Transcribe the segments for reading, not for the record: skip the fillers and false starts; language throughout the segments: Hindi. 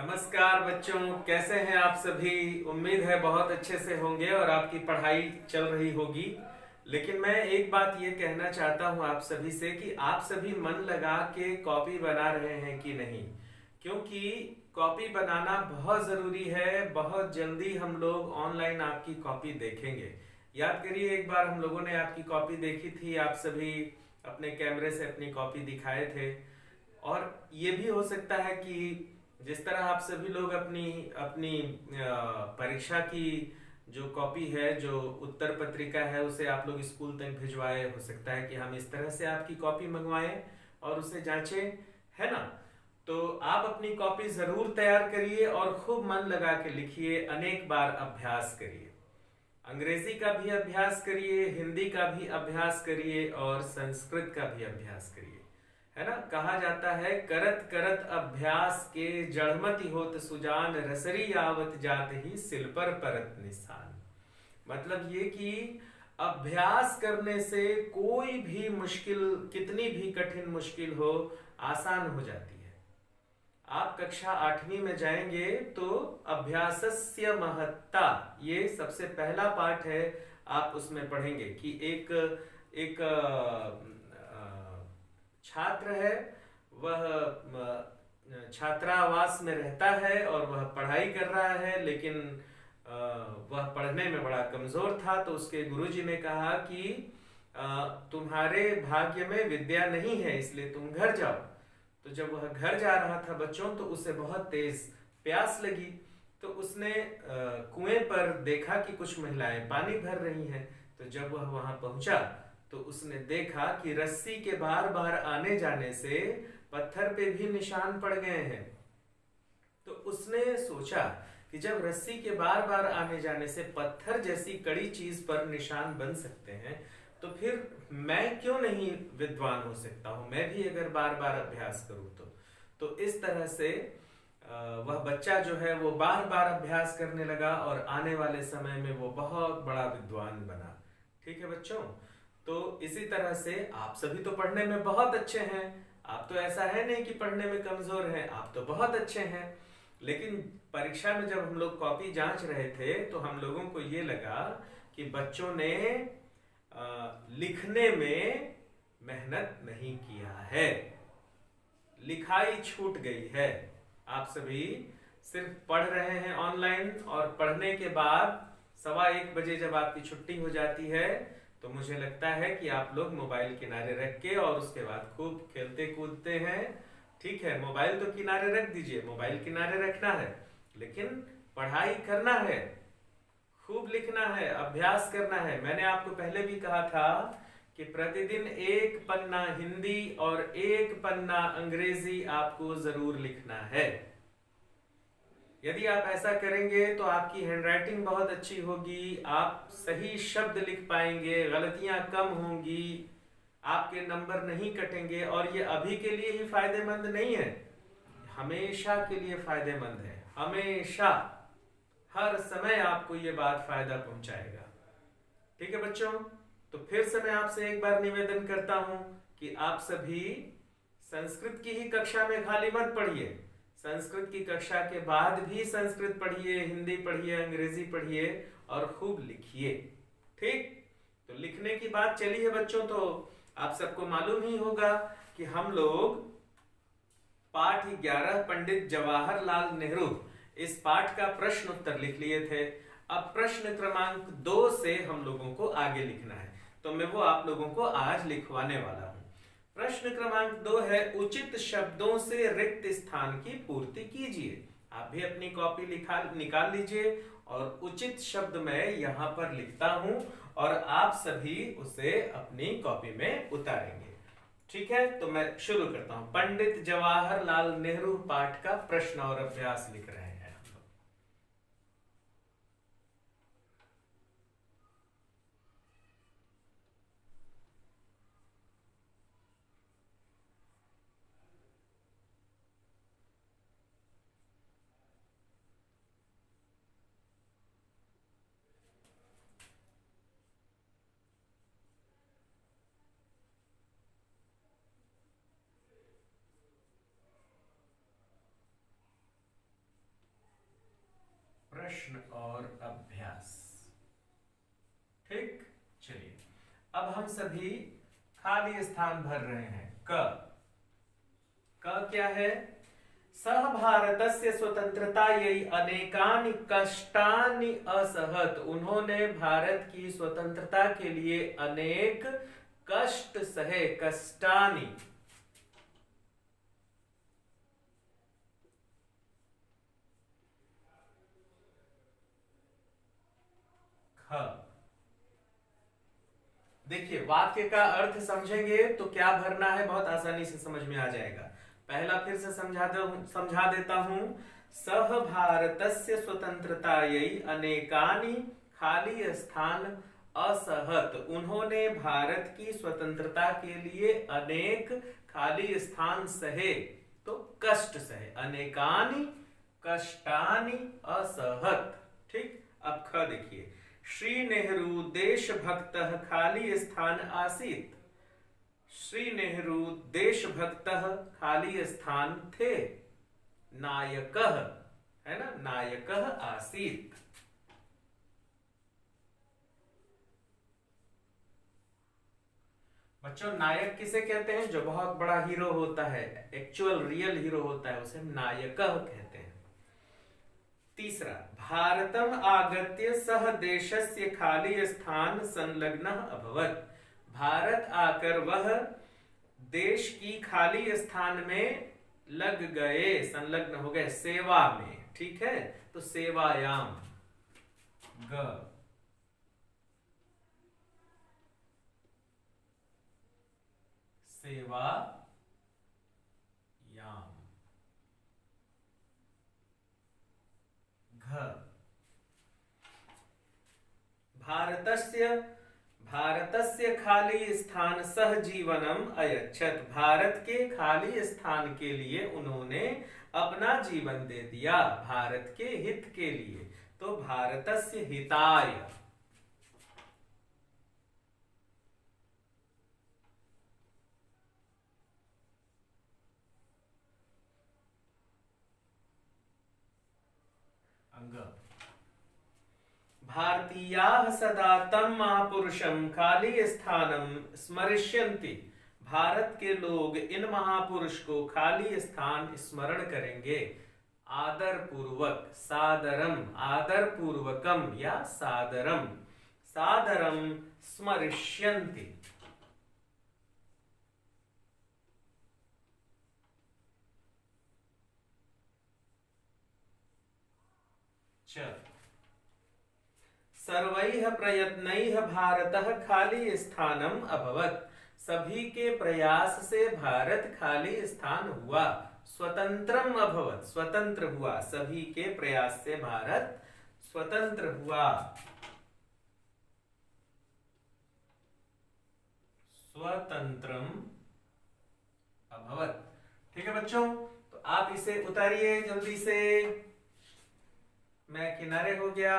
नमस्कार बच्चों, कैसे हैं आप सभी। उम्मीद है बहुत अच्छे से होंगे और आपकी पढ़ाई चल रही होगी। लेकिन मैं एक बात ये कहना चाहता हूँ आप सभी से कि आप सभी मन लगा के कॉपी बना रहे हैं कि नहीं, क्योंकि कॉपी बनाना बहुत ज़रूरी है। बहुत जल्दी हम लोग ऑनलाइन आपकी कॉपी देखेंगे। याद करिए, एक बार हम लोगों ने आपकी कॉपी देखी थी, आप सभी अपने कैमरे से अपनी कॉपी दिखाए थे। और ये भी हो सकता है कि जिस तरह आप सभी लोग अपनी अपनी परीक्षा की जो कॉपी है, जो उत्तर पत्रिका है, उसे आप लोग स्कूल तक भिजवाए। हो सकता है कि हम इस तरह से आपकी कॉपी मंगवाएं और उसे जांचें, है ना। तो आप अपनी कॉपी जरूर तैयार करिए और खूब मन लगा के लिखिए, अनेक बार अभ्यास करिए। अंग्रेजी का भी अभ्यास करिए, हिंदी का भी अभ्यास करिए और संस्कृत का भी अभ्यास करिए। है ना, कहा जाता है करत करत अभ्यास के जड़मति होत सुजान, रसरी आवत जात ही सिल पर परत निशान। मतलब ये कि अभ्यास करने से कोई भी मुश्किल, कितनी भी कठिन मुश्किल हो, आसान हो जाती है। आप कक्षा 8वीं में जाएंगे तो अभ्यासस्य महत्ता, ये सबसे पहला पाठ है। आप उसमें पढ़ेंगे कि एक एक छात्र है, वह छात्रावास में रहता है और वह पढ़ाई कर रहा है, लेकिन वह पढ़ने में बड़ा कमजोर था। तो उसके गुरुजी ने कहा कि तुम्हारे भाग्य में विद्या नहीं है, इसलिए तुम घर जाओ। तो जब वह घर जा रहा था बच्चों, तो उसे बहुत तेज प्यास लगी। तो उसने कुएं पर देखा कि कुछ महिलाएं पानी भर रही हैं। तो जब वह वहां पहुंचा तो उसने देखा कि रस्सी के बार बार आने जाने से पत्थर पे भी निशान पड़ गए हैं। तो उसने सोचा कि जब रस्सी के बार बार आने जाने से पत्थर जैसी कड़ी चीज पर निशान बन सकते हैं, तो फिर मैं क्यों नहीं विद्वान हो सकता हूं, मैं भी अगर बार बार अभ्यास करूं तो इस तरह से वह बच्चा जो है वो बार बार अभ्यास करने लगा और आने वाले समय में वो बहुत बड़ा विद्वान बना। ठीक है बच्चों, तो इसी तरह से आप सभी तो पढ़ने में बहुत अच्छे हैं। आप तो ऐसा है नहीं कि पढ़ने में कमजोर हैं, आप तो बहुत अच्छे हैं। लेकिन परीक्षा में जब हम लोग कॉपी जांच रहे थे तो हम लोगों को ये लगा कि बच्चों ने लिखने में मेहनत नहीं किया है, लिखाई छूट गई है। आप सभी सिर्फ पढ़ रहे हैं ऑनलाइन, और पढ़ने के बाद 1:15 बजे जब आपकी छुट्टी हो जाती है तो मुझे लगता है कि आप लोग मोबाइल किनारे रख के और उसके बाद खूब खेलते कूदते हैं। ठीक है, मोबाइल तो किनारे रख दीजिए, मोबाइल किनारे रखना है, लेकिन पढ़ाई करना है, खूब लिखना है, अभ्यास करना है। मैंने आपको पहले भी कहा था कि प्रतिदिन एक पन्ना हिंदी और एक पन्ना अंग्रेजी आपको जरूर लिखना है। यदि आप ऐसा करेंगे तो आपकी हैंडराइटिंग बहुत अच्छी होगी, आप सही शब्द लिख पाएंगे, गलतियां कम होंगी, आपके नंबर नहीं कटेंगे। और ये अभी के लिए ही फायदेमंद नहीं है, हमेशा के लिए फायदेमंद है। हमेशा, हर समय आपको ये बात फायदा पहुंचाएगा। ठीक है बच्चों, तो फिर से मैं आपसे एक बार निवेदन करता हूं कि आप सभी संस्कृत की ही कक्षा में खाली मत पढ़िए। संस्कृत की कक्षा के बाद भी संस्कृत पढ़िए, हिंदी पढ़िए, अंग्रेजी पढ़िए और खूब लिखिए। ठीक, तो लिखने की बात चली है बच्चों, तो आप सबको मालूम ही होगा कि हम लोग पाठ 11 पंडित जवाहरलाल नेहरू, इस पाठ का प्रश्न उत्तर लिख लिए थे। अब प्रश्न क्रमांक 2 से हम लोगों को आगे लिखना है, तो मैं वो आप लोगों को आज लिखवाने वाला हूं। प्रश्न क्रमांक 2 है, उचित शब्दों से रिक्त स्थान की पूर्ति कीजिए। आप भी अपनी कॉपी निकाल लीजिए और उचित शब्द मैं यहां पर लिखता हूं और आप सभी उसे अपनी कॉपी में उतारेंगे। ठीक है, तो मैं शुरू करता हूं। पंडित जवाहरलाल नेहरू पाठ का प्रश्न और अभ्यास लिख रहे हैं। अब हम सभी खाली स्थान भर रहे हैं। क क्या है? सह भारतस्य स्वतंत्रतायै अनेकानि कष्टानि असहत। उन्होंने भारत की स्वतंत्रता के लिए अनेक कष्ट सहे। कष्टानि। देखिए, वाक्य का अर्थ समझेंगे तो क्या भरना है बहुत आसानी से समझ में आ जाएगा। पहला फिर से समझा देता हूं। सह भारतस्य स्वतंत्रतायै अनेकानि खाली स्थान असहत। उन्होंने भारत की स्वतंत्रता के लिए अनेक खाली स्थान सहे, तो कष्ट सहे। अनेकानि कष्टानि असहत। ठीक। अब ख देखिए, श्री नेहरू देशभक्तः खाली स्थान आसीत। श्री नेहरू देशभक्तः खाली स्थान थे। नायकः है ना, नायकः आसीत। बच्चों, नायक किसे कहते हैं? जो बहुत बड़ा हीरो होता है, एक्चुअल रियल हीरो होता है, उसे हम नायकः कहते हैं। तीसरा, भारतम आगत्य सह देशस्य खाली स्थान संलग्नः अभवत्। भारत आकर वह देश की खाली स्थान में लग गए, संलग्न हो गए, सेवा में। ठीक है, तो सेवायाम। ग सेवायाम। घ भारतस्य खाली स्थान सह जीवनम अयच्छत। भारत के खाली स्थान के लिए उन्होंने अपना जीवन दे दिया, भारत के हित के लिए। तो भारतस्य हिताय। अंग भारतीयाः सदा तं महापुरुषं खाली स्थानम स्मरिष्यन्ति। भारत के लोग इन महापुरुष को खाली स्थान स्मरण करेंगे। आदर पूर्वक, सादरम, आदर पूर्वकम या सादरम, सादरम स्मरिष्यन्ति। सर्वैः प्रयत्नैः भारतः खाली स्थानम अभवत्। सभी के प्रयास से भारत खाली स्थान हुआ। स्वतंत्रम अभवत्, स्वतंत्र हुआ। सभी के प्रयास से भारत स्वतंत्र हुआ। स्वतंत्रम अभवत्। ठीक है बच्चों, तो आप इसे उतारिए जल्दी से। मैं किनारे हो गया।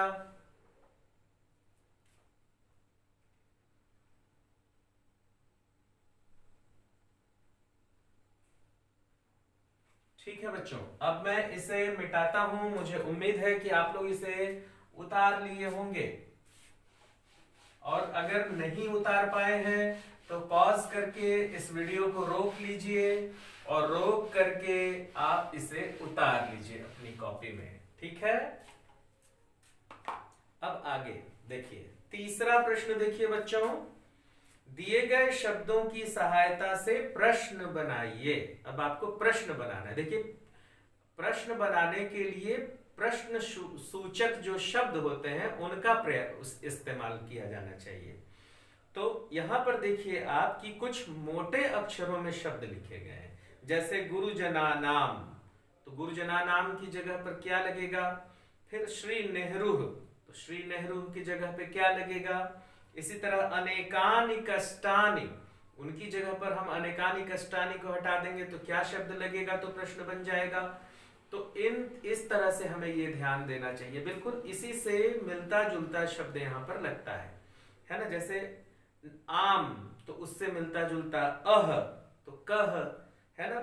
ठीक है बच्चों, अब मैं इसे मिटाता हूं। मुझे उम्मीद है कि आप लोग इसे उतार लिए होंगे, और अगर नहीं उतार पाए हैं तो पॉज करके इस वीडियो को रोक लीजिए, और रोक करके आप इसे उतार लीजिए अपनी कॉपी में। ठीक है, अब आगे देखिए, तीसरा प्रश्न देखिए बच्चों। दिए गए शब्दों की सहायता से प्रश्न बनाइए। अब आपको प्रश्न बनाना है। देखिए, प्रश्न बनाने के लिए प्रश्न सूचक जो शब्द होते हैं उनका इस्तेमाल किया जाना चाहिए। तो यहां पर देखिए आप कि कुछ मोटे अक्षरों में शब्द लिखे गए हैं, जैसे गुरुजना नाम। तो गुरुजना नाम की जगह पर क्या लगेगा? फिर श्री नेहरू, तो श्री नेहरू की जगह पे क्या लगेगा? इसी तरह अनेकानि कष्टानि, उनकी जगह पर हम अनेकानि कष्टानि को हटा देंगे तो क्या शब्द लगेगा? तो प्रश्न बन जाएगा। तो इस तरह से हमें ये ध्यान देना चाहिए। बिल्कुल इसी से मिलता जुलता शब्द यहाँ पर लगता है ना। जैसे आम, तो उससे मिलता जुलता अह, तो कह, है ना।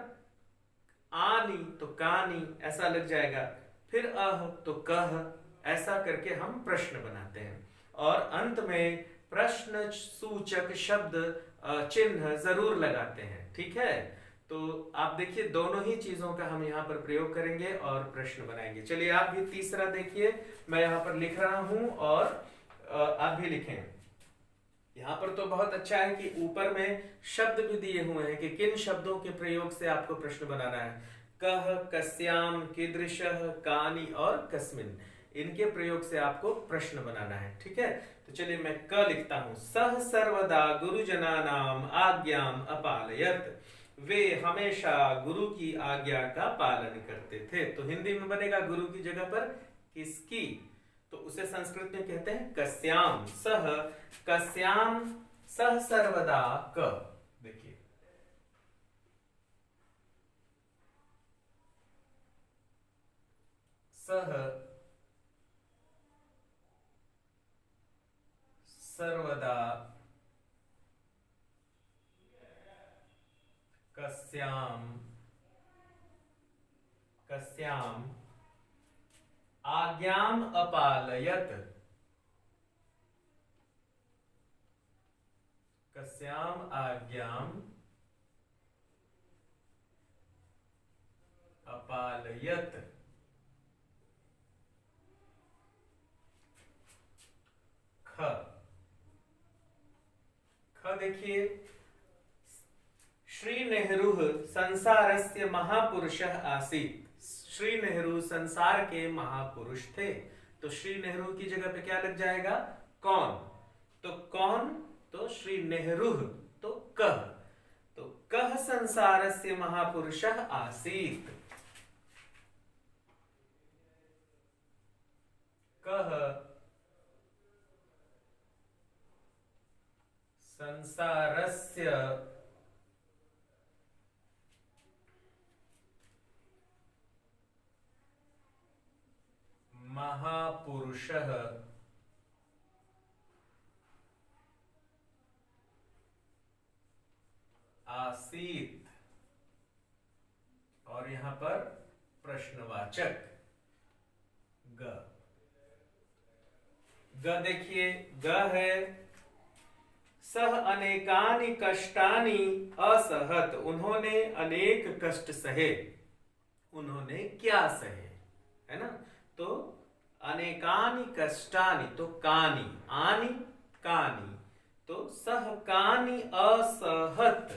आनी तो कानी, ऐसा लग जाएगा। फिर अह तो कह, ऐसा करके हम प्रश्न बनाते हैं। और अंत में प्रश्न सूचक शब्द चिन्ह जरूर लगाते हैं। ठीक है, तो आप देखिए दोनों ही चीजों का हम यहाँ पर प्रयोग करेंगे और प्रश्न बनाएंगे। चलिए आप भी तीसरा देखिए, मैं यहाँ पर लिख रहा हूं और आप भी लिखें। यहाँ पर तो बहुत अच्छा है कि ऊपर में शब्द भी दिए हुए हैं कि किन शब्दों के प्रयोग से आपको प्रश्न बनाना है। कह, कस्याम, कीदृशः, कानि और कस्मिन, इनके प्रयोग से आपको प्रश्न बनाना है। ठीक है, तो चलिए मैं क लिखता हूं। सह सर्वदा गुरुजनानाम आज्ञाम अपालयत, वे हमेशा गुरु की आज्ञा का पालन करते थे। तो हिंदी में बनेगा गुरु की जगह पर किसकी, तो उसे संस्कृत में कहते हैं कस्याम। सह कस्याम सह सर्वदा क, देखिए सह सर्वदा कस्याम कस्याम आज्ञाम अपालयत, कस्याम आज्ञाम अपालयत। ख, ख देखिए, श्री नेहरू संसारस्य महापुरुषः आसीत्, श्री नेहरू संसार के महापुरुष थे। तो श्री नेहरू की जगह पे क्या लग जाएगा, कौन, तो कौन, तो श्री नेहरू, तो कह, तो कह संसारस्य महापुरुषः आसीत्, कह संसारस्य महापुरुषः आसीत, और यहां पर प्रश्नवाचक ग। ग देखिए, ग है सह अनेकानि कष्टानि असहत, उन्होंने अनेक कष्ट सहे, उन्होंने क्या सहे, है ना। तो अनेकानि कष्टानि, तो कानि, आनि कानि, तो सह कानि असहत,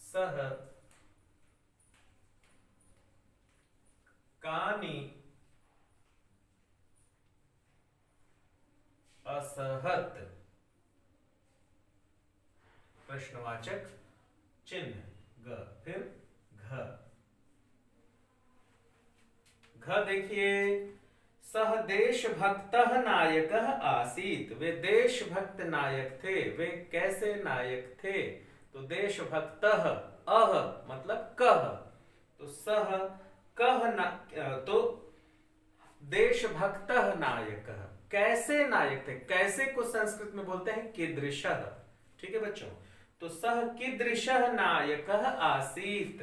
सह कानि असहत, प्रश्नवाचक चिन्ह ग। फिर घ, घ देखिए, सह देशभक्तः नायकः आसीत्, वे देशभक्त नायक थे। वे कैसे नायक थे, तो देशभक्तः, अह मतलब कह, तो सह कह तो देशभक्तः नायकः, कैसे नायक थे, कैसे को संस्कृत में बोलते हैं कीदृशः। ठीक है बच्चों, तो सह कीदृशः नायकः आसीत्।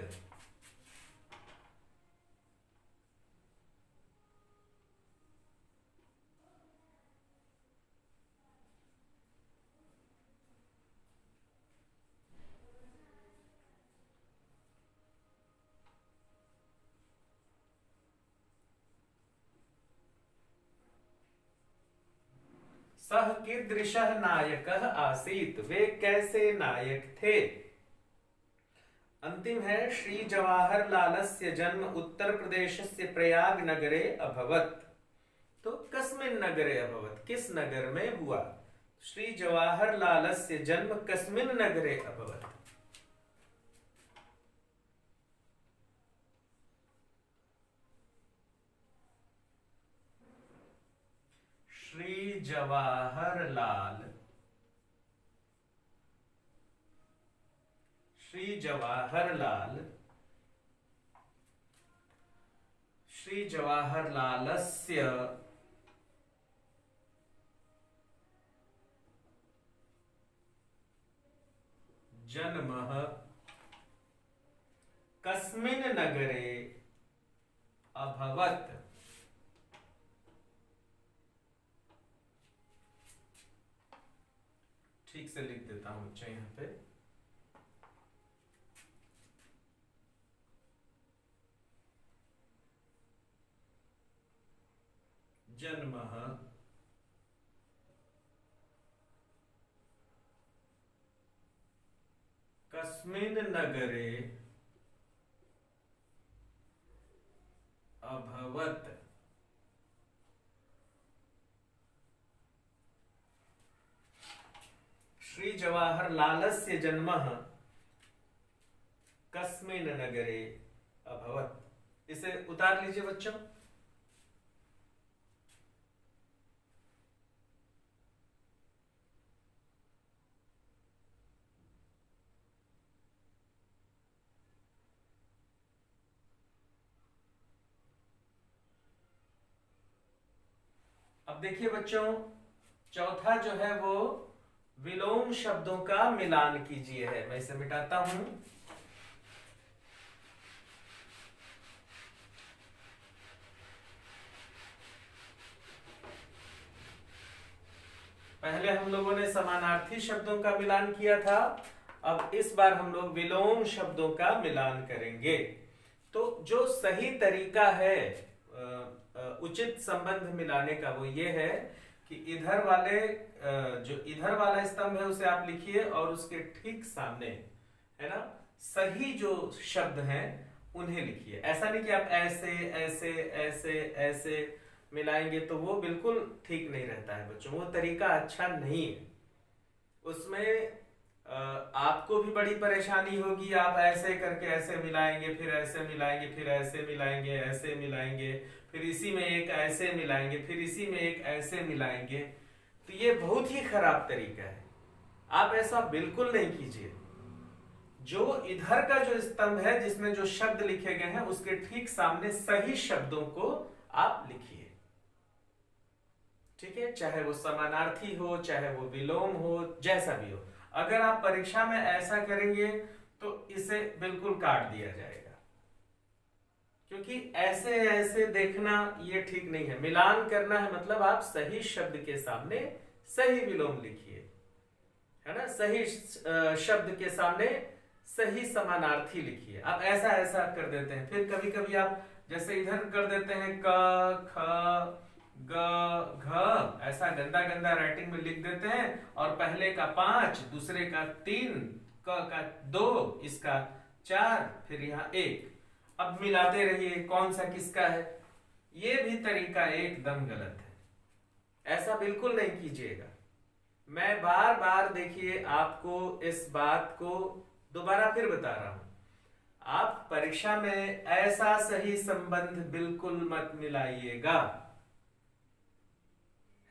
सह कीदृशः नायकः आसीत्, वे कैसे नायक थे। अंतिम है, श्री जवाहरलालस्य जन्म उत्तर प्रदेशस्य प्रयाग नगरे अभवत्, तो कस्मिन् नगरे अभवत्, किस नगर में हुआ। श्री जवाहरलालस्य जन्म कस्मिन् नगरे अभवत्, श्री जवाहरलाल, श्री जवाहरलाल, श्री जवाहरलालस्य जन्मः कस्मिन् नगरे अभवत्, ठीक से लिख देता हूं बच्चे यहाँ पे। जन्मः कस्मिन् नगरे अभवत्। श्री जवाहरलालस्य जन्मः कस्मिन् नगरे अभवत्। इसे उतार लीजिए बच्चों। अब देखिए बच्चों, चौथा जो है वो विलोम शब्दों का मिलान कीजिए है। मैं इसे मिटाता हूं। पहले हम लोगों ने समानार्थी शब्दों का मिलान किया था, अब इस बार हम लोग विलोम शब्दों का मिलान करेंगे। तो जो सही तरीका है उचित संबंध मिलाने का वो ये है कि इधर वाले जो इधर वाला स्तंभ है उसे आप लिखिए और उसके ठीक सामने, है ना, सही जो शब्द हैं उन्हें लिखिए। ऐसा नहीं कि आप ऐसे ऐसे ऐसे ऐसे मिलाएंगे तो वो बिल्कुल ठीक नहीं रहता है बच्चों, वो तरीका अच्छा नहीं है। उसमें आपको भी बड़ी परेशानी होगी। आप ऐसे करके ऐसे मिलाएंगे, फिर ऐसे मिलाएंगे, फिर ऐसे मिलाएंगे, ऐसे मिलाएंगे, फिर इसी में एक ऐसे मिलाएंगे, फिर इसी में एक ऐसे मिलाएंगे। तो ये बहुत ही खराब तरीका है, आप ऐसा बिल्कुल नहीं कीजिए। जो इधर का जो स्तंभ है जिसमें जो शब्द लिखे गए हैं उसके ठीक सामने सही शब्दों को आप लिखिए। ठीक है, चाहे वो समानार्थी हो, चाहे वो विलोम हो, जैसा भी हो। अगर आप परीक्षा में ऐसा करेंगे तो इसे बिल्कुल काट दिया जाएगा, क्योंकि ऐसे ऐसे देखना ये ठीक नहीं है। मिलान करना है मतलब आप सही शब्द के सामने सही विलोम लिखिए, है ना, सही शब्द के सामने सही समानार्थी लिखिए। आप ऐसा ऐसा कर देते हैं, फिर कभी कभी आप जैसे इधर कर देते हैं क ख ग घ, ऐसा गंदा गंदा राइटिंग में लिख देते हैं, और पहले का 5, दूसरे का 3, क का 2, इसका 4, फिर यहाँ 1। अब मिलाते रहिए कौन सा किसका है। ये भी तरीका एकदम गलत है, ऐसा बिल्कुल नहीं कीजिएगा। मैं बार बार देखिए आपको इस बात को दोबारा फिर बता रहा हूं, आप परीक्षा में ऐसा सही संबंध बिल्कुल मत मिलाइएगा,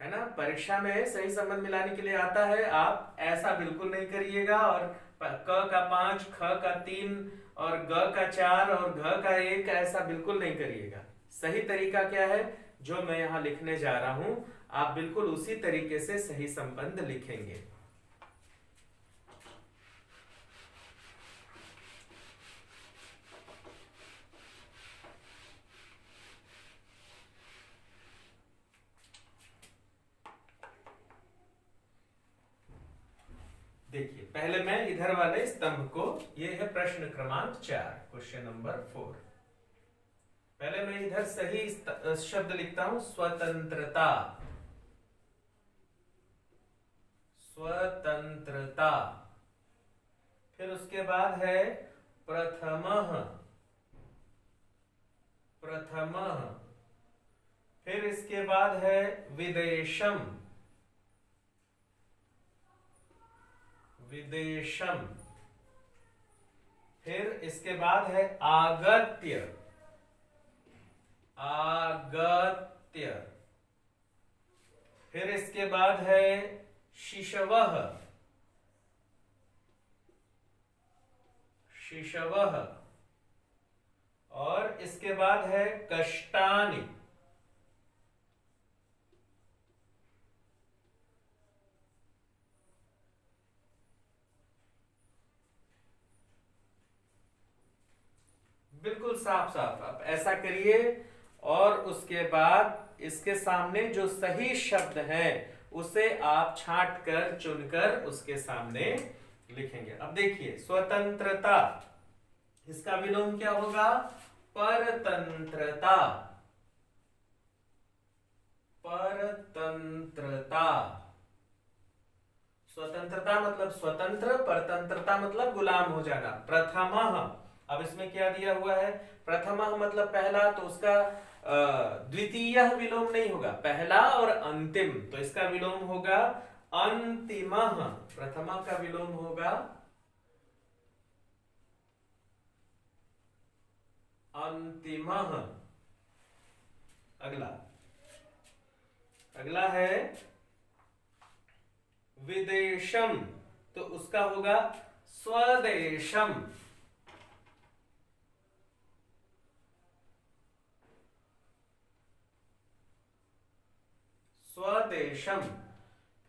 है ना। परीक्षा में सही संबंध मिलाने के लिए आता है, आप ऐसा बिल्कुल नहीं करिएगा। और क का 5, ख का 3 और ग का 4 और घ का 1 ऐसा बिल्कुल नहीं करिएगा। सही तरीका क्या है, जो मैं यहाँ लिखने जा रहा हूं, आप बिल्कुल उसी तरीके से सही संबंध लिखेंगे। देखिए, पहले मैं इधर वाले स्तंभ को, ये है प्रश्न क्रमांक 4, क्वेश्चन नंबर 4। पहले मैं इधर सही शब्द लिखता हूं, स्वतंत्रता। स्वतंत्रता। फिर उसके बाद है प्रथमः। प्रथमः। फिर इसके बाद है विदेशम। विदेशम। फिर इसके बाद है आगत्य। आगत्य। फिर इसके बाद है शिशवः। शिशवः। और इसके बाद है कष्टानि। बिल्कुल साफ साफ आप ऐसा करिए, और उसके बाद इसके सामने जो सही शब्द हैं उसे आप छांट कर चुनकर उसके सामने लिखेंगे। अब देखिए स्वतंत्रता, इसका विलोम क्या होगा? परतंत्रता। परतंत्रता, स्वतंत्रता मतलब स्वतंत्र, परतंत्रता मतलब गुलाम हो जाना। प्रथमः, अब इसमें क्या दिया हुआ है? प्रथमः मतलब पहला, तो उसका द्वितीय विलोम नहीं होगा, पहला और अंतिम, तो इसका विलोम होगा अंतिमः। प्रथमा का विलोम होगा अंतिमः। अगला अगला है विदेशम, तो उसका होगा स्वदेशम। स्वदेशम।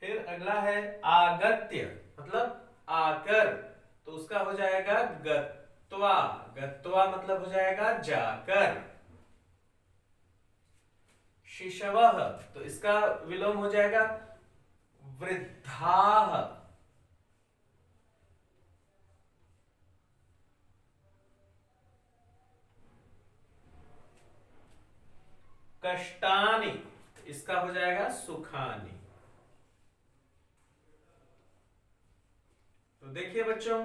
फिर अगला है आगत्य, मतलब आकर, तो उसका हो जाएगा गत्वा। गत्वा मतलब हो जाएगा जाकर। शिशवः, तो इसका विलोम हो जाएगा वृद्धाः। कष्टानि, इसका हो जाएगा सुखानि। तो देखिए बच्चों,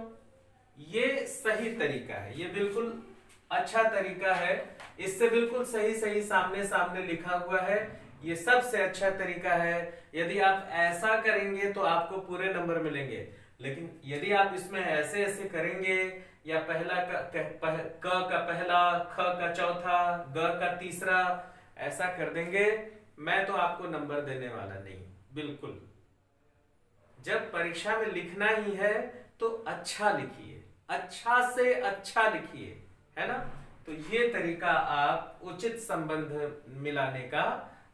ये सही तरीका है, ये बिल्कुल अच्छा तरीका है। इससे बिल्कुल सही सही सामने सामने लिखा हुआ है, ये सबसे अच्छा तरीका है। यदि आप ऐसा करेंगे तो आपको पूरे नंबर मिलेंगे, लेकिन यदि आप इसमें ऐसे ऐसे करेंगे, या पहला क का पहला, ख का चौथा, ग का तीसरा, ऐसा कर देंगे, मैं तो आपको नंबर देने वाला नहीं, बिल्कुल। जब परीक्षा में लिखना ही है तो अच्छा लिखिए, अच्छा से अच्छा लिखिए, है ना। तो ये तरीका आप उचित संबंध मिलाने का,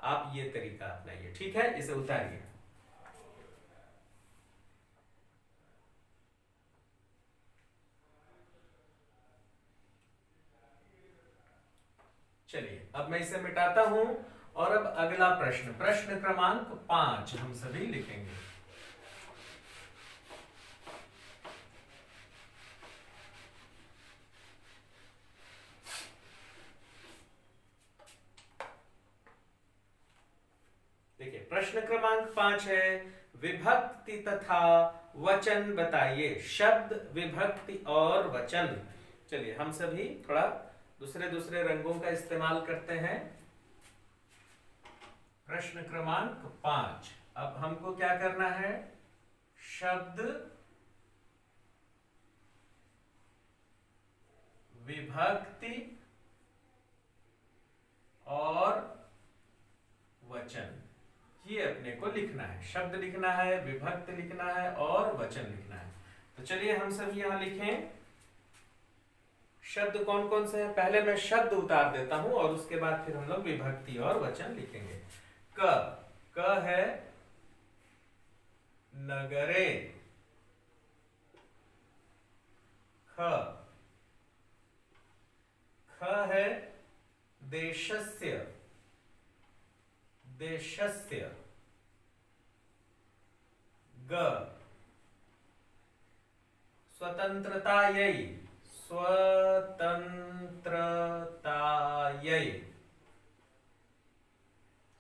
आप ये तरीका अपनाइए, ठीक है। इसे उतारिए। चलिए अब मैं इसे मिटाता हूं, और अब अगला प्रश्न, प्रश्न क्रमांक 5 हम सभी लिखेंगे। देखिए प्रश्न क्रमांक 5 है, विभक्ति तथा वचन बताइए। शब्द, विभक्ति और वचन। चलिए हम सभी थोड़ा दूसरे दूसरे रंगों का इस्तेमाल करते हैं। प्रश्न क्रमांक 5, अब हमको क्या करना है? शब्द, विभक्ति और वचन, ये अपने को लिखना है। शब्द लिखना है, विभक्ति लिखना है और वचन लिखना है। तो चलिए हम सब यहां लिखें। शब्द कौन कौन से हैं? पहले मैं शब्द उतार देता हूं और उसके बाद फिर हम लोग विभक्ति और वचन लिखेंगे। क है नगरे। ख है देशस्य। देशस्य। ग स्वतंत्रतायै। स्वतंत्रतायै।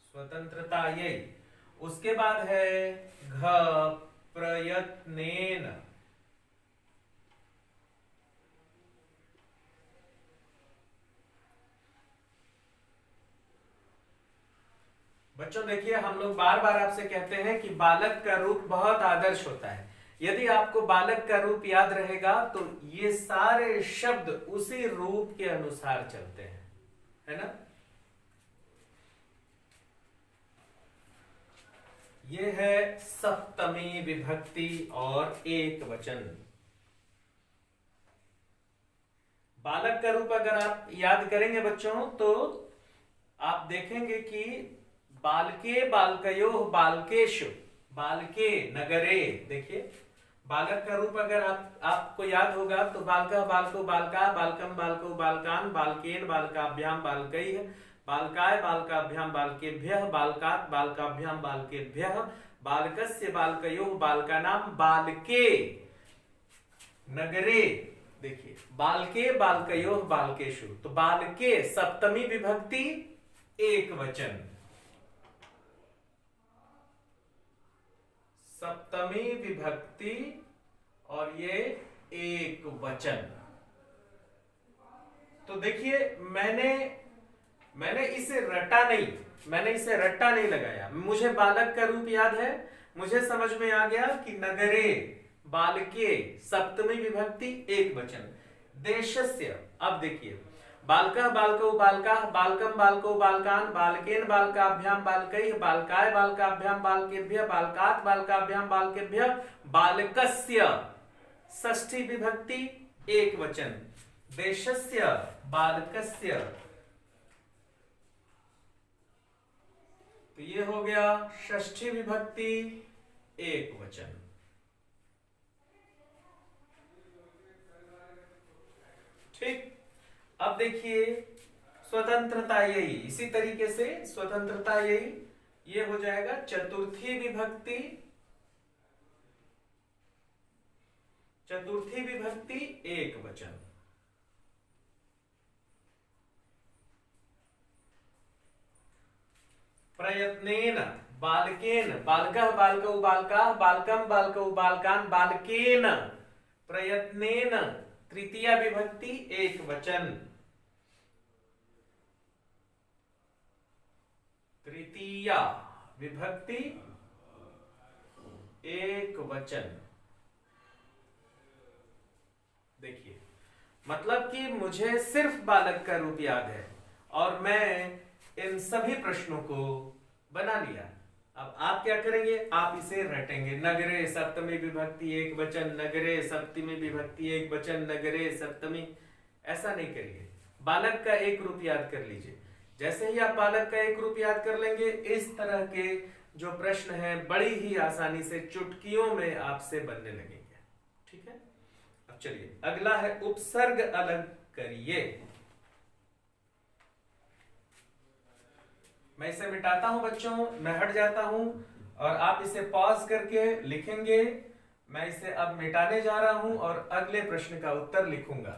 स्वतंत्रतायै। उसके बाद है घ प्रयत्नेन। बच्चों देखिए, हम लोग बार बार आपसे कहते हैं कि बालक का रूप बहुत आदर्श होता है। यदि आपको बालक का रूप याद रहेगा तो ये सारे शब्द उसी रूप के अनुसार चलते हैं, है ना। ये है सप्तमी विभक्ति और एक वचन। बालक का रूप अगर आप याद करेंगे बच्चों, तो आप देखेंगे कि बालके बालकयोः बालकेषु। बालके नगरे, देखिए बालक का रूप अगर आपको याद होगा तो बालकः बालको बालका, बालकम बालको बालकान, बालकेन बालकाभ्याम बालकैः, बालकाय बालकाभ्याम बालकेभ्यः, बालकात् बालकाभ्याम बालकेभ्यः, बालकस्य बालकयोः बालकानां बालके नगरे। देखिए बालके बालकयोः बालकेषु, तो बालके सप्तमी विभक्ति एक वचन, सप्तमी विभक्ति और ये एक वचन। तो देखिए मैंने इसे रट्टा नहीं लगाया। मुझे बालक का रूप याद है, मुझे समझ में आ गया कि नगरे बालके सप्तमी विभक्ति एक वचन, देशस्य। अब देखिए बालकः बालकौ बालकाः बालकं बालकौ बालकान् बालकेन बालकाभ्यां बालकैः बालकाय बालकाभ्यां बालकेभ्यः बालकात् बालकाभ्यां बालकेभ्यः बालकस्य षष्ठी विभक्ति एक वचन, देशस्य बालकस्य। तो ये हो गया षष्ठी विभक्ति एक वचन। ठीक, अब देखिए स्वतंत्रता यही, इसी तरीके से स्वतंत्रता यही, ये हो जाएगा चतुर्थी विभक्ति, चतुर्थी विभक्ति एक वचन। प्रयत्नेन बालकेन बालकः बालकौ बालकाः बालकं बालकौ बालकान् बालकेन प्रयत्नेन तृतीया विभक्ति एक वचन, तृतीया विभक्ति एक वचन। देखिए मतलब कि मुझे सिर्फ बालक का रूप याद है और मैं इन सभी प्रश्नों को बना लिया। अब आप क्या करेंगे, आप इसे रटेंगे। नगरे सप्तमी विभक्ति एक वचन, नगरे सप्तमी विभक्ति एक वचन, नगरे सप्तमी। ऐसा नहीं करिए, बालक का एक रूप याद कर लीजिए। जैसे ही आप बालक का एक रूप याद कर लेंगे, इस तरह के जो प्रश्न हैं बड़ी ही आसानी से चुटकियों में आपसे बनने लगेंगे। ठीक है, अब चलिए अगला है उपसर्ग अलग करिए। मैं इसे मिटाता हूं बच्चों, मैं हट जाता हूं और आप इसे पॉज करके लिखेंगे। मैं इसे अब मिटाने जा रहा हूं और अगले प्रश्न का उत्तर लिखूंगा।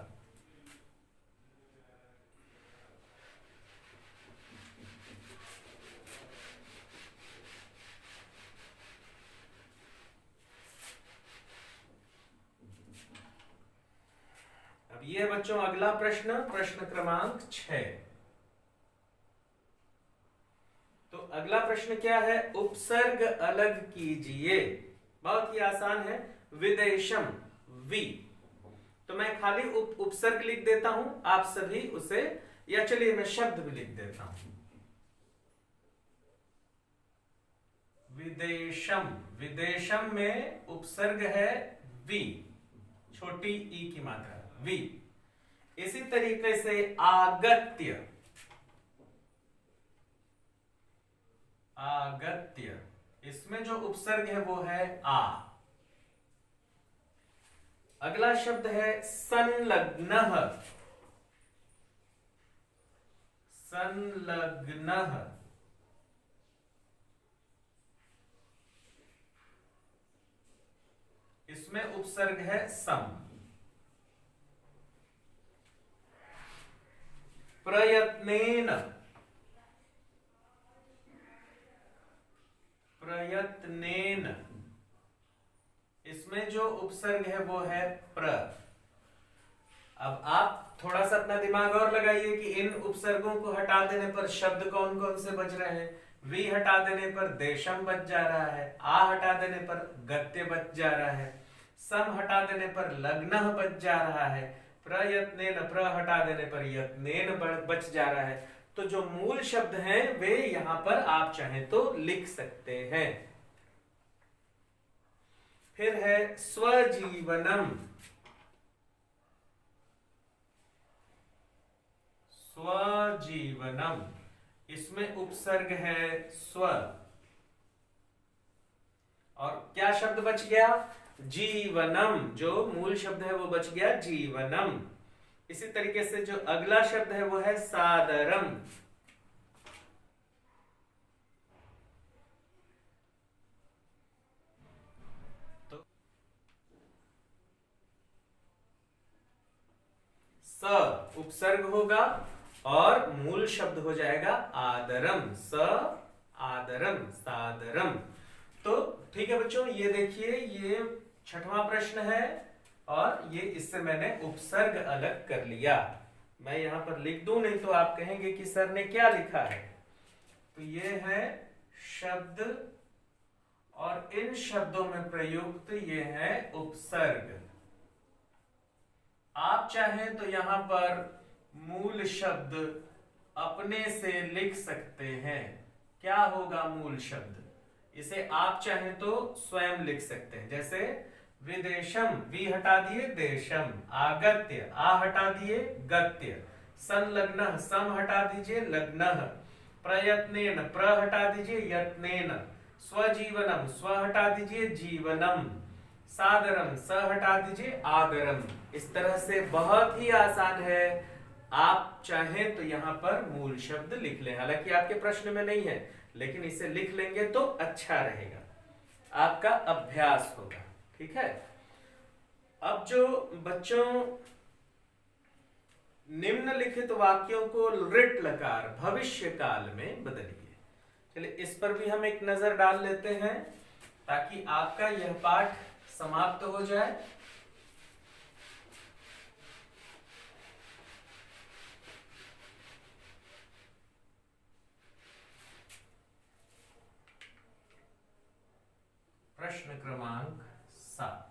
अब ये बच्चों अगला प्रश्न, प्रश्न क्रमांक 6। तो अगला प्रश्न क्या है, उपसर्ग अलग कीजिए। बहुत ही आसान है, विदेशम वी। तो मैं खाली उपसर्ग लिख देता हूं, आप सभी उसे, या चलिए मैं शब्द भी लिख देता हूं। विदेशम, विदेशम में उपसर्ग है वी, छोटी ई की मात्रा वी। इसी तरीके से आगत्य, आगत्य, इसमें जो उपसर्ग है वो है आ। अगला शब्द है संलग्नः, संलग्नः, इसमें उपसर्ग है सम। प्रयत्नेन, प्रयत्नेन, इसमें जो उपसर्ग है वो है प्र। अब आप थोड़ा सा अपना दिमाग और लगाइए कि इन उपसर्गों को हटा देने पर शब्द कौन कौन से बच रहे हैं। वी हटा देने पर देशम बच जा रहा है, आ हटा देने पर गत्य बच जा रहा है, सम हटा देने पर लग्नः बच जा रहा है, प्रयत्नेन प्र हटा देने पर यत्नेन बच जा रहा है। तो जो मूल शब्द हैं वे यहां पर आप चाहें तो लिख सकते हैं। फिर है स्वजीवनम, स्वजीवनम, इसमें उपसर्ग है स्व। और क्या शब्द बच गया, जीवनम, जो मूल शब्द है वो बच गया जीवनम। इसी तरीके से जो अगला शब्द है वो है सादरम, स उपसर्ग होगा और मूल शब्द हो जाएगा आदरम, स आदरम, सादरम। तो ठीक है बच्चों, ये देखिए ये छठवां प्रश्न है और ये इससे मैंने उपसर्ग अलग कर लिया। मैं यहां पर लिख दूं, नहीं तो आप कहेंगे कि सर ने क्या लिखा है। तो ये है शब्द और इन शब्दों में प्रयुक्त ये है उपसर्ग। आप चाहें तो यहां पर मूल शब्द अपने से लिख सकते हैं। क्या होगा मूल शब्द? इसे आप चाहें तो स्वयं लिख सकते हैं। जैसे विदेशम, वी हटा दिए, देशम। आगत्य, आ हटा दिए, गत्य। संलग्न, सम हटा दीजिए, लग्न। प्रयत्नेन, प्र हटा दीजिए, यत्नेन। स्वजीवनम, स्व हटा दीजिए, जीवनम। सादरम, स हटा दीजिए, आदरम। इस तरह से बहुत ही आसान है। आप चाहें तो यहां पर मूल शब्द लिख लें, हालांकि आपके प्रश्न में नहीं है, लेकिन इसे लिख लेंगे तो अच्छा रहेगा, आपका अभ्यास होगा। ठीक है। अब जो बच्चों निम्नलिखित वाक्यों को लृट लकार भविष्य काल में बदलिए। चलिए इस पर भी हम एक नजर डाल लेते हैं ताकि आपका यह पाठ समाप्त हो जाए। प्रश्न क्रमांक 7।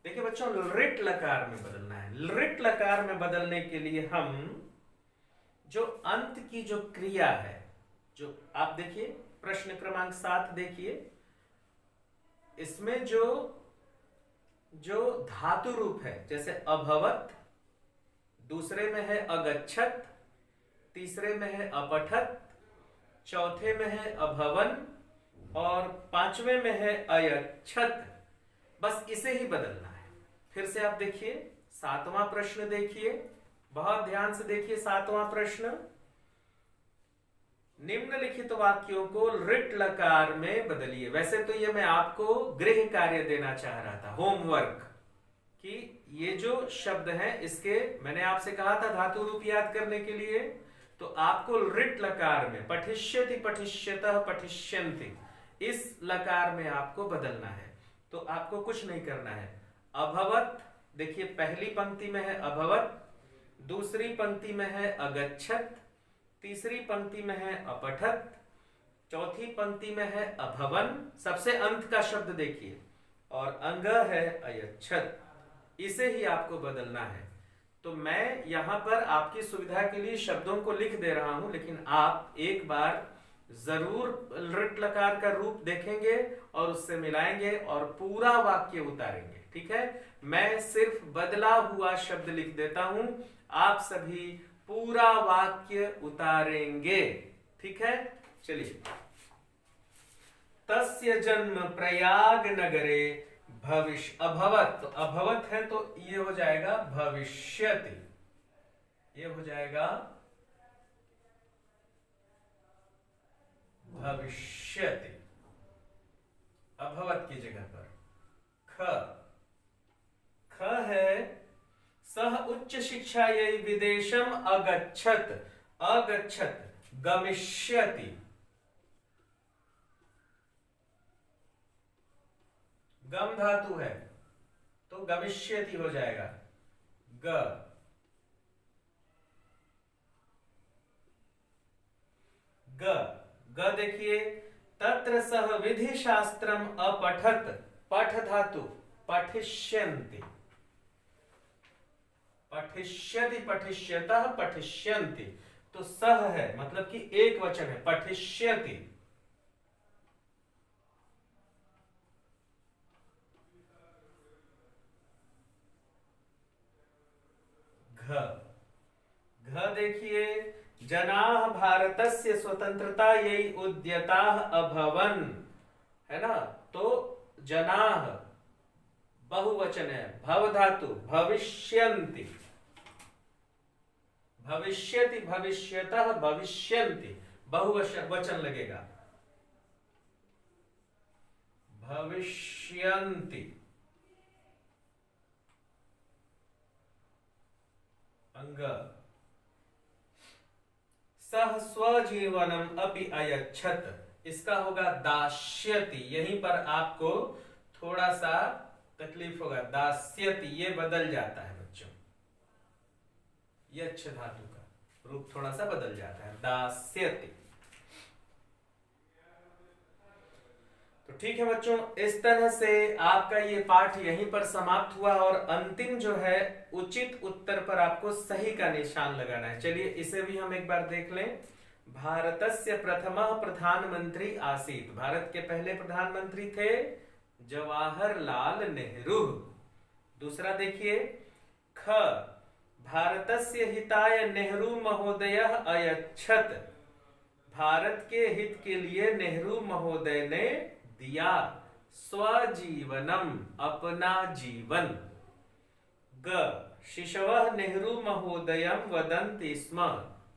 देखिए बच्चों, लृट लकार में बदलना है। लृट लकार में बदलने के लिए हम जो अंत की जो क्रिया है, जो आप देखिए प्रश्न क्रमांक 7 देखिए, इसमें जो जो धातु रूप है, जैसे अभवत, दूसरे में है अगच्छत, तीसरे में है अपठत, चौथे में है अभवन और पांचवें में है अयच्छत। बस इसे ही बदलना है। फिर से आप देखिए, सातवां प्रश्न देखिए, बहुत ध्यान से देखिए। सातवां प्रश्न, निम्नलिखित वाक्यों को लृट लकार में बदलिए। वैसे तो ये मैं आपको गृह कार्य देना चाह रहा था, होमवर्क, कि ये जो शब्द हैं इसके मैंने आपसे कहा था धातु रूप याद करने के लिए, तो आपको लृट लकार में पठिष्यति, पठिष्यतः, पठिष्यन्ति, इस लकार में आपको बदलना है। तो आपको कुछ नहीं करना है। अभवत, देखिए पहली पंक्ति में है अभवत, दूसरी पंक्ति में है अगच्छत, तीसरी पंक्ति में है अपठत, चौथी पंक्ति में है अभवन, सबसे अंत का शब्द देखिए, और अंग है अयच्छत। इसे ही आपको बदलना है। तो मैं यहां पर आपकी सुविधा के लिए शब्दों को लिख दे रहा हूं, लेकिन आप एक बार जरूर लृट लकार का रूप देखेंगे और उससे मिलाएंगे और पूरा वाक्य उतारेंगे। ठीक है। मैं सिर्फ बदला हुआ शब्द लिख देता हूं, आप सभी पूरा वाक्य उतारेंगे। ठीक है। चलिए, तस्य जन्म प्रयाग नगरे भविष्य अभवत, तो अभवत है तो ये हो जाएगा भविष्यति, ये हो जाएगा भविष्यति, अभवत की जगह पर ख। ख है सह उच्च शिक्षायै विदेशम अगच्छत, अगच्छत, गमिष्यति। गम धातु है तो गमिष्यति हो जाएगा ग। ग, ग देखिए, तत्र सह विधि शास्त्रम अपठत, पठ धातु, पठिष्यन्ति, पठिष्यति, पठिष्यतः, पठिष्यन्ति। तो सह है मतलब कि एक वचन है, पठिष्यति। घ, घ देखिए, जनाः भारतस्य स्वतंत्रतायै उद्यताः अभवन्, है ना। तो जनाः बहुवचन है, भव धातु, भविष्यन्ति, भविष्यति, भविष्यतः, भविष्यन्ति, बहुवचन लगेगा, भविष्यन्ति। अंग। सह स्वजीवनम अपि अयच्छत, इसका होगा दास्यति। यहीं पर आपको थोड़ा सा तकलीफ होगा, दास्यति ये बदल जाता है बच्चों, ये अच्छे धातु का रूप थोड़ा सा बदल जाता है, दास्यति। तो ठीक है बच्चों, इस तरह से आपका ये पाठ यहीं पर समाप्त हुआ और अंतिम जो है उचित उत्तर पर आपको सही का निशान लगाना है। चलिए इसे भी हम एक बार देख लें। भारतस्य प्रथमः प्रधानमंत्री आसीत्, भारत के पहले प्रधानमंत्री थे जवाहरलाल नेहरू। दूसरा देखिए, ख भारतस्य हिताय नेहरू महोदयः अयच्छत्, भारत के हित के लिए नेहरू महोदय ने दिया स्वजीवनम, अपना जीवन। ग शिशवः नेहरू महोदयम वदन्ति स्म,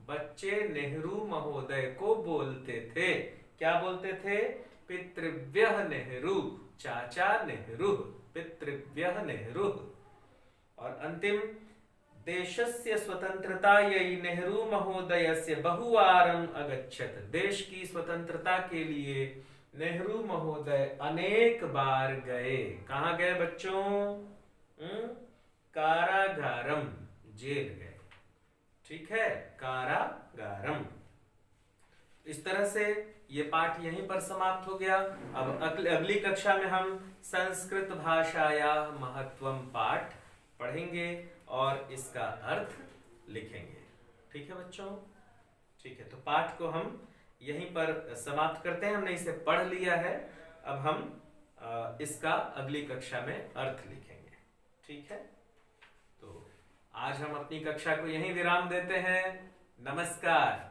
बच्चे नेहरू महोदय को बोलते थे, क्या बोलते थे? पितृव्यः नेहरू, चाचा नेहरू, पितृव्यः नेहरू। और अंतिम, देशस्य स्वतंत्रतायै नेहरू महोदयस्य बहुवारं अगच्छत्, देश की स्वतंत्रता के लिए नेहरू महोदय अनेक बार गए। कहां गए बच्चों? कारागारम, जेल गए। ठीक है, कारागारम। इस तरह से ये पाठ यहीं पर समाप्त हो गया। अब अगली कक्षा में हम संस्कृत भाषाया महत्वम पाठ पढ़ेंगे और इसका अर्थ लिखेंगे। ठीक है बच्चों? ठीक है, तो पाठ को हम यहीं पर समाप्त करते हैं। हमने इसे पढ़ लिया है, अब हम इसका अगली कक्षा में अर्थ लिखेंगे। ठीक है, तो आज हम अपनी कक्षा को यहीं विराम देते हैं। नमस्कार।